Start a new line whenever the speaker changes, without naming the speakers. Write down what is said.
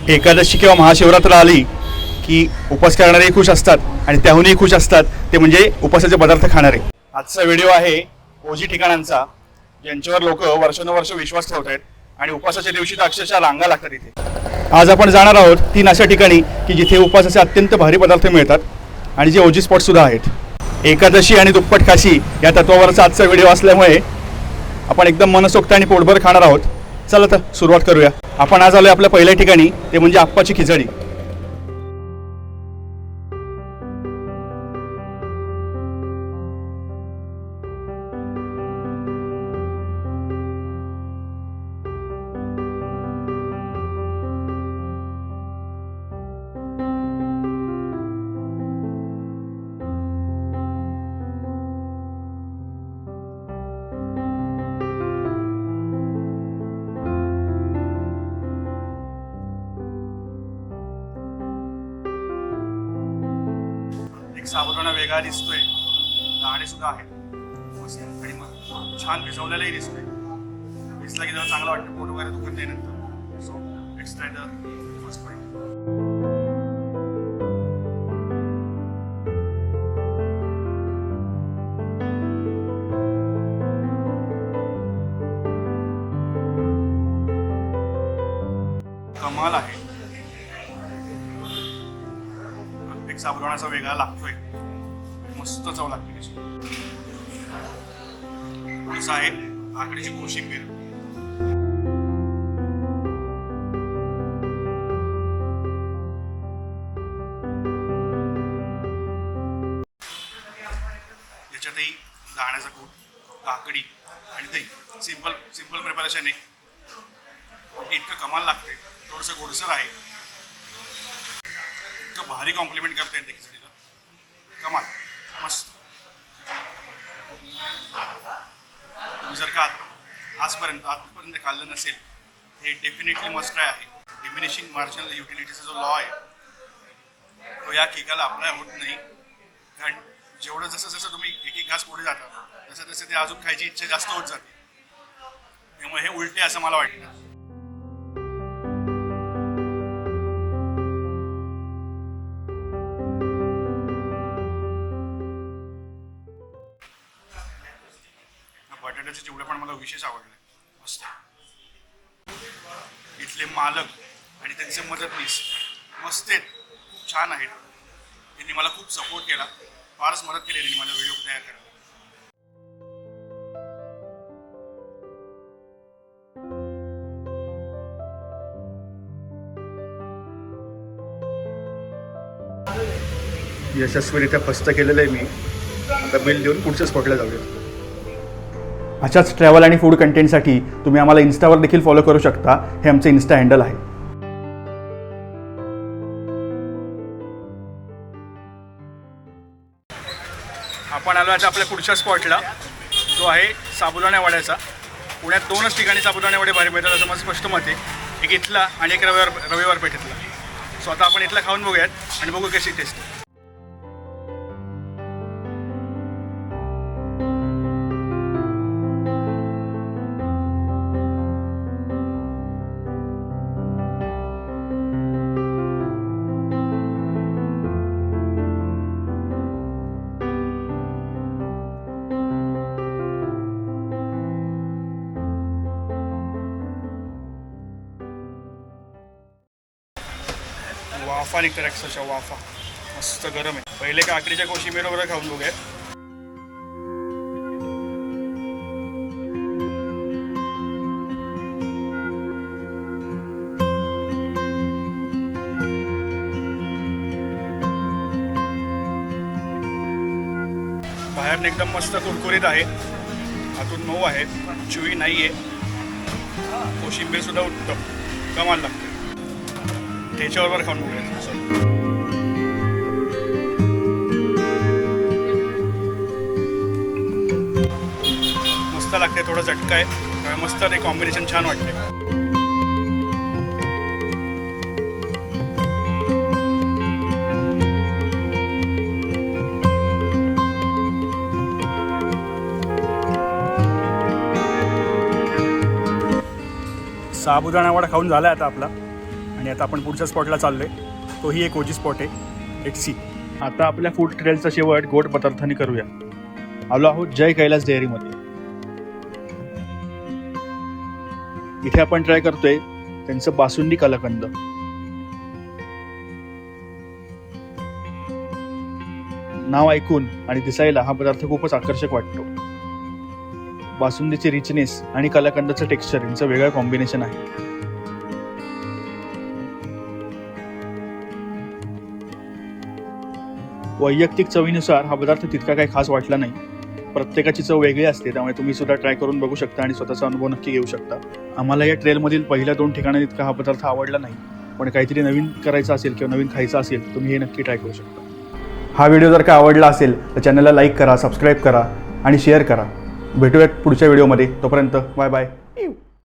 एकादशी किंवा महाशिवरात्र आली की उपवास करणारेही खुश असतात आणि त्याहूनही खुश असतात ते म्हणजे उपवासाचे पदार्थ खाणारे. आजचा व्हिडिओ आहे ओजी ठिकाणांचा, ज्यांच्यावर लोक वर्षानुवर्ष विश्वास ठेवत आहेत आणि उपवासाच्या दिवशी तर अक्षरशः रांगा लागतात इथे. आज आपण जाणार आहोत 3 अशा ठिकाणी की जिथे उपवासाचे अत्यंत भारी पदार्थ मिळतात आणि जे ओजी स्पॉट सुद्धा आहेत. एकादशी आणि दुप्पट खाशी या तत्वावरचा आजचा व्हिडिओ असल्यामुळे आपण एकदम मनसोक्त आणि पोटभर खाणार आहोत. चला तर सुरुवात करूया. आपण आज आलोय आपल्या पहिल्या ठिकाणी, ते म्हणजे आप्पाची खिचडी. साबुदाणा वेगळा दिसतोय, दाणे सुद्धा आहेत मस्त आणि मग छान भिजवलेलाही दिसतोय. भिजला की जरा चांगला वाटतं, पोट वगैरे दुखत नाही नंतर. So let's try the first bite. कमाल आहे. प्रत्येक साबुदाण्याचा वेगळा लागतोय, मस्त चव लागते त्याची. थोडंसं आहे आकड्याची कोशिंबीर. याच्यातही दाण्याचा कूट, काकडी आणि दही. सिंपल प्रिपरेशन आहे, इतकं कमाल लागते. थोडंसं गोडसर आहे, इतकं भारी कॉम्प्लिमेंट करता येते खिचडीला. कमाल, मस्त. तुम्ही जर का आजपर्यंत खाल्लं नसेल, हे डेफिनेटली मस्ट ट्राय आहे. डिमिनिशिंग मार्जिनल युटिलिटीचा जो लॉ आहे तो या केकाला अप्लाय होत नाही, कारण जेवढं जसं तुम्ही एक घास पुढे जाता तसं ते अजून खायची इच्छा जास्त होत जाते. त्यामुळे हे उलटे असं मला वाटतं. बटाट्याचे चिवडे पण मला विशेष आवडले, मस्त. इथले मालक आणि त्यांचे मदतनीस मस्त आहेत, खूप छान आहेत. त्यांनी मला खूप सपोर्ट केला, फारच मदत केली त्यांनी मला व्हिडिओ तयार करायला. यशस्वीरित्या फस्त केलेलं आहे मी. आता बिल देऊन पुढच्या स्पॉटला जाऊया. अशाच ट्रॅव्हल आणि फूड कंटेंटसाठी तुम्ही आम्हाला इन्स्टावर देखील फॉलो करू शकता. हे आमचं इन्स्टा हँडल आहे. आपण आलो आता आपल्या पुढच्या स्पॉटला, जो आहे साबुदाणा वड्याचा. पुण्यात 2च ठिकाणी साबुदाणा वडे भारी मिळतात असं माझं स्पष्ट मत आहे. एक इथला आणि एक रविवार पेठेतला. सो आता आपण इथला खाऊन बघूयात आणि बघू कशी टेस्ट. वाफा निघतात, अक्षरशः वाफा, मस्त गरम आहे. पहिले काकडीच्या कोशिंबीर वगैरे खाऊन बघूया. बाहेर एकदम मस्त कुरकुरीत आहे, आतून मऊ आहे, चुई नाही आहे. कोशिंबीर सुद्धा उत्तम, कमाल लागते. त्याच्याबरोबर खाऊन बघूया. मस्त लागते, थोडं झटका आहे, मस्त ते कॉम्बिनेशन छान वाटते. साबुदाणा वडा खाऊन झाला आता आपला. आणि आता आपण पुढच्या स्पॉटला चाललो आहे. तोही एक ओजी स्पॉट आहे. Let's see. आता आपल्या फूड ट्रेलचा शेवट गोड पदार्थांनी करूया. आलो आहोत जय कैलास डेअरीमध्ये. इथे आपण ट्राय करतोय त्यांचं बासुंदी कलाकंद. नाव ऐकून आणि दिसायला हा पदार्थ खूपच आकर्षक वाटतो. बासुंदीची रिचनेस आणि कलाकंदाचं टेक्स्चर यांचं वेगळं कॉम्बिनेशन आहे. वैयक्तिक चवीनुसार हा पदार्थ तितका काही खास वाटला नाही. प्रत्येकाची चव वेगळी असते, त्यामुळे तुम्ही सुद्धा ट्राय करून बघू शकता आणि स्वतःचा अनुभव नक्की घेऊ शकता. आम्हाला या ट्रेलमधील पहिल्या 2 ठिकाणी इतका हा पदार्थ आवडला नाही, पण काहीतरी नवीन करायचं असेल किंवा नवीन खायचं असेल तुम्ही हे नक्की ट्राय करू शकता. हा व्हिडिओ जर का आवडला असेल तर चॅनलला लाईक करा, सबस्क्राईब करा आणि शेअर करा. भेटूयात पुढच्या व्हिडिओमध्ये. तोपर्यंत बाय बाय.